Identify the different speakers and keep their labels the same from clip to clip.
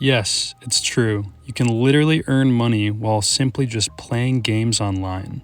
Speaker 1: Yes, it's true. You can literally earn money while simply just playing games online.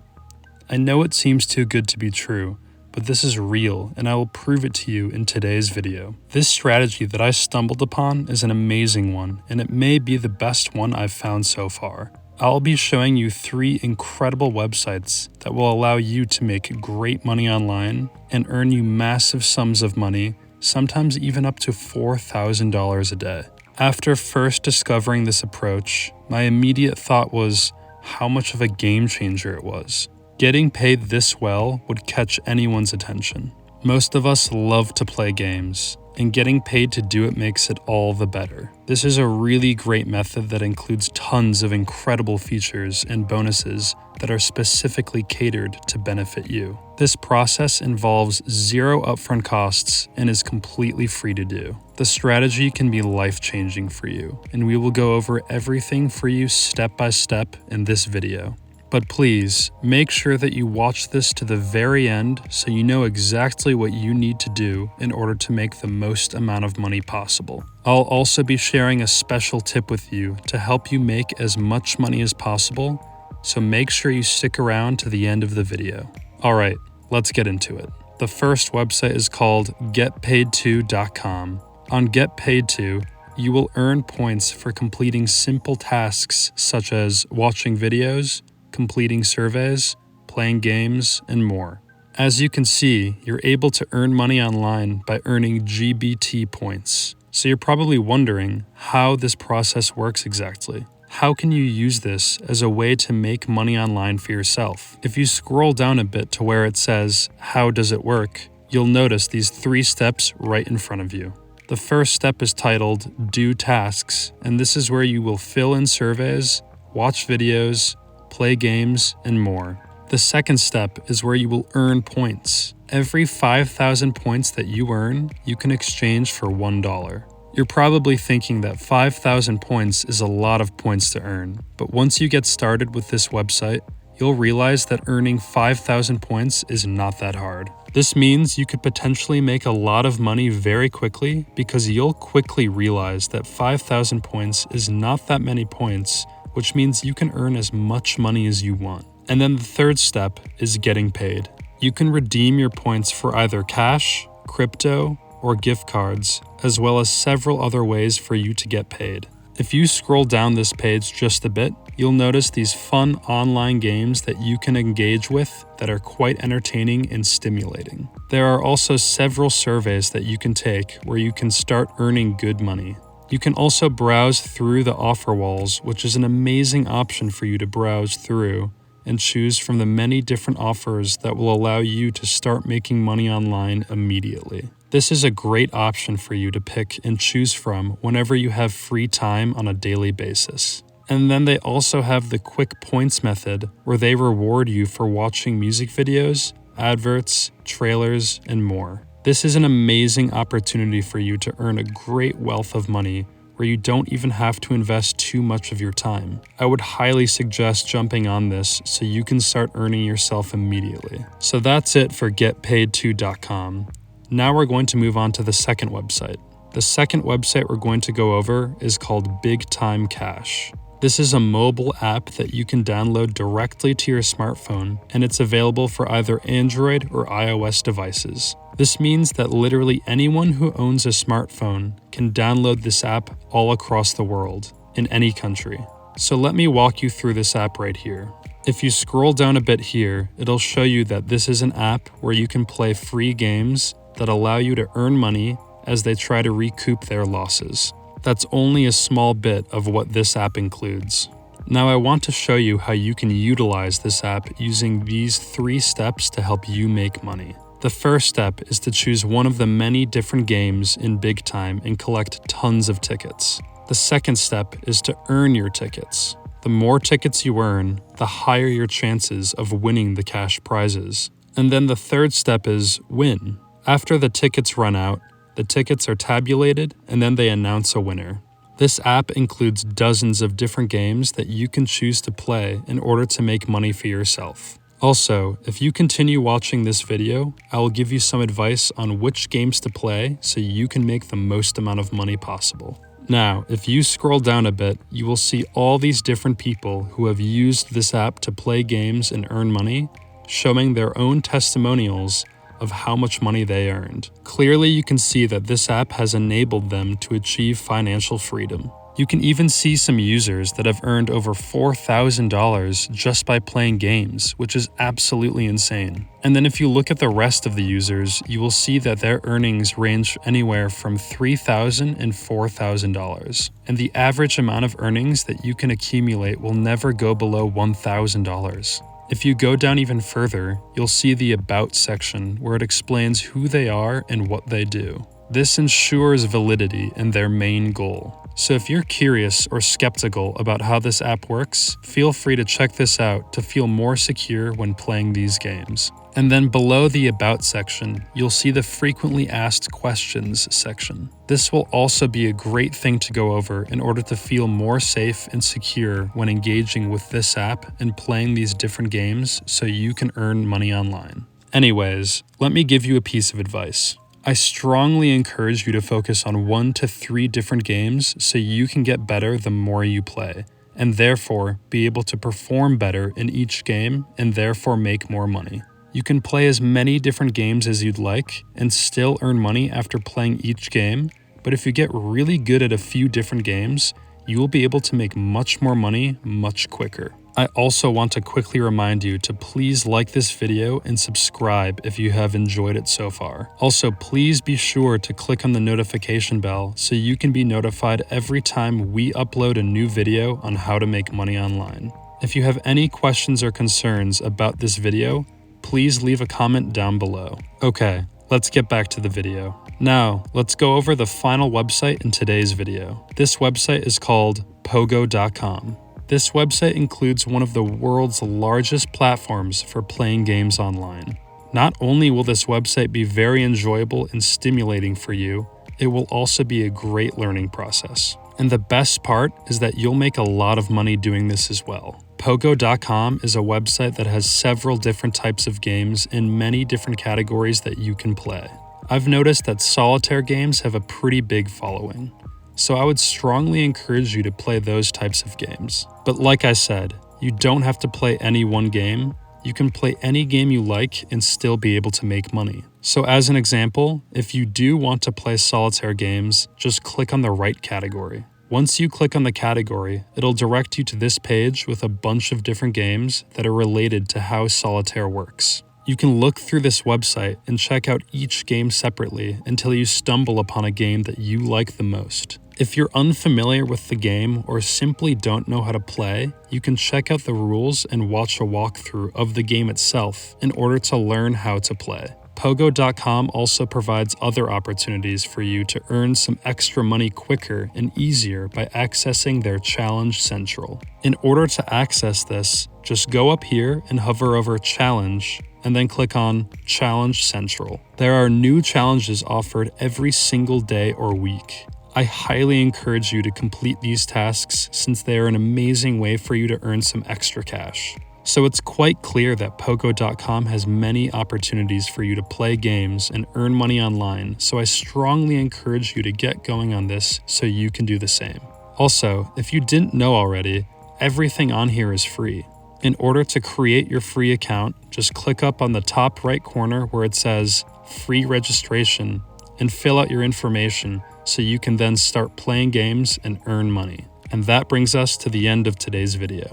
Speaker 1: I know it seems too good to be true, but this is real and I will prove it to you in today's video. This strategy that I stumbled upon is an amazing one, and it may be the best one I've found so far. I'll be showing you 3 incredible websites that will allow you to make great money online and earn you massive sums of money, sometimes even up to $4,000 a day. After first discovering this approach, my immediate thought was how much of a game changer it was. Getting paid this well would catch anyone's attention. Most of us love to play games, and getting paid to do it makes it all the better. This is a really great method that includes tons of incredible features and bonuses that are specifically catered to benefit you. This process involves 0 upfront costs and is completely free to do. The strategy can be life-changing for you, and we will go over everything for you step by step in this video. But please, make sure that you watch this to the very end so you know exactly what you need to do in order to make the most amount of money possible. I'll also be sharing a special tip with you to help you make as much money as possible, so make sure you stick around to the end of the video. Alright, let's get into it. The first website is called getpaid2.com. On getpaid2, you will earn points for completing simple tasks such as watching videos, completing surveys, playing games, and more. As you can see, you're able to earn money online by earning GBT points. So you're probably wondering how this process works exactly. How can you use this as a way to make money online for yourself? If you scroll down a bit to where it says, "How does it work?" you'll notice these 3 steps right in front of you. The first step is titled Do Tasks, and this is where you will fill in surveys, watch videos, play games, and more. The second step is where you will earn points. Every 5,000 points that you earn, you can exchange for $1. You're probably thinking that 5,000 points is a lot of points to earn, but once you get started with this website, you'll realize that earning 5,000 points is not that hard. This means you could potentially make a lot of money very quickly because you'll quickly realize that 5,000 points is not that many points, which means you can earn as much money as you want. And then the third step is getting paid. You can redeem your points for either cash, crypto, or gift cards, as well as several other ways for you to get paid. If you scroll down this page just a bit, you'll notice these fun online games that you can engage with that are quite entertaining and stimulating. There are also several surveys that you can take where you can start earning good money. You can also browse through the offer walls, which is an amazing option for you to browse through and choose from the many different offers that will allow you to start making money online immediately. This is a great option for you to pick and choose from whenever you have free time on a daily basis. And then they also have the quick points method where they reward you for watching music videos, adverts, trailers, and more. This is an amazing opportunity for you to earn a great wealth of money where you don't even have to invest too much of your time. I would highly suggest jumping on this so you can start earning yourself immediately. So that's it for getpaid2.com. Now we're going to move on to the second website. The second website we're going to go over is called Big Time Cash. This is a mobile app that you can download directly to your smartphone, and it's available for either Android or iOS devices. This means that literally anyone who owns a smartphone can download this app all across the world, in any country. So let me walk you through this app right here. If you scroll down a bit here, it'll show you that this is an app where you can play free games that allow you to earn money as they try to recoup their losses. That's only a small bit of what this app includes. Now I want to show you how you can utilize this app using these 3 steps to help you make money. The first step is to choose one of the many different games in Big Time and collect tons of tickets. The second step is to earn your tickets. The more tickets you earn, the higher your chances of winning the cash prizes. And then the third step is win. After the tickets run out, the tickets are tabulated, and then they announce a winner. This app includes dozens of different games that you can choose to play in order to make money for yourself. Also, if you continue watching this video, I will give you some advice on which games to play so you can make the most amount of money possible. Now, if you scroll down a bit, you will see all these different people who have used this app to play games and earn money, showing their own testimonials of how much money they earned. Clearly, you can see that this app has enabled them to achieve financial freedom. You can even see some users that have earned over $4,000 just by playing games, which is absolutely insane. And then if you look at the rest of the users, you will see that their earnings range anywhere from $3,000 and $4,000. And the average amount of earnings that you can accumulate will never go below $1,000. If you go down even further, you'll see the About section where it explains who they are and what they do. This ensures validity in their main goal. So if you're curious or skeptical about how this app works, feel free to check this out to feel more secure when playing these games. And then below the About section, you'll see the Frequently Asked Questions section. This will also be a great thing to go over in order to feel more safe and secure when engaging with this app and playing these different games so you can earn money online. Anyways, let me give you a piece of advice. I strongly encourage you to focus on 1 to 3 different games so you can get better the more you play, and therefore be able to perform better in each game and therefore make more money. You can play as many different games as you'd like and still earn money after playing each game, but if you get really good at a few different games, you will be able to make much more money much quicker. I also want to quickly remind you to please like this video and subscribe if you have enjoyed it so far. Also, please be sure to click on the notification bell so you can be notified every time we upload a new video on how to make money online. If you have any questions or concerns about this video, please leave a comment down below. Okay, let's get back to the video. Now, let's go over the final website in today's video. This website is called Pogocom. This website includes one of the world's largest platforms for playing games online. Not only will this website be very enjoyable and stimulating for you, it will also be a great learning process. And the best part is that you'll make a lot of money doing this as well. Pogo.com is a website that has several different types of games in many different categories that you can play. I've noticed that solitaire games have a pretty big following, so I would strongly encourage you to play those types of games. But like I said, you don't have to play any one game. You can play any game you like and still be able to make money. So as an example, if you do want to play solitaire games, just click on the right category. Once you click on the category, it'll direct you to this page with a bunch of different games that are related to how solitaire works. You can look through this website and check out each game separately until you stumble upon a game that you like the most. If you're unfamiliar with the game or simply don't know how to play, you can check out the rules and watch a walkthrough of the game itself in order to learn how to play. Pogo.com also provides other opportunities for you to earn some extra money quicker and easier by accessing their Challenge Central. In order to access this, just go up here and hover over Challenge, and then click on Challenge Central. There are new challenges offered every single day or week. I highly encourage you to complete these tasks since they are an amazing way for you to earn some extra cash. So it's quite clear that Pogo.com has many opportunities for you to play games and earn money online, so I strongly encourage you to get going on this so you can do the same. Also, if you didn't know already, everything on here is free. In order to create your free account, just click up on the top right corner where it says Free Registration and fill out your information so you can then start playing games and earn money. And that brings us to the end of today's video.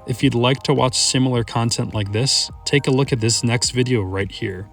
Speaker 1: If you'd like to watch similar content like this, take a look at this next video right here.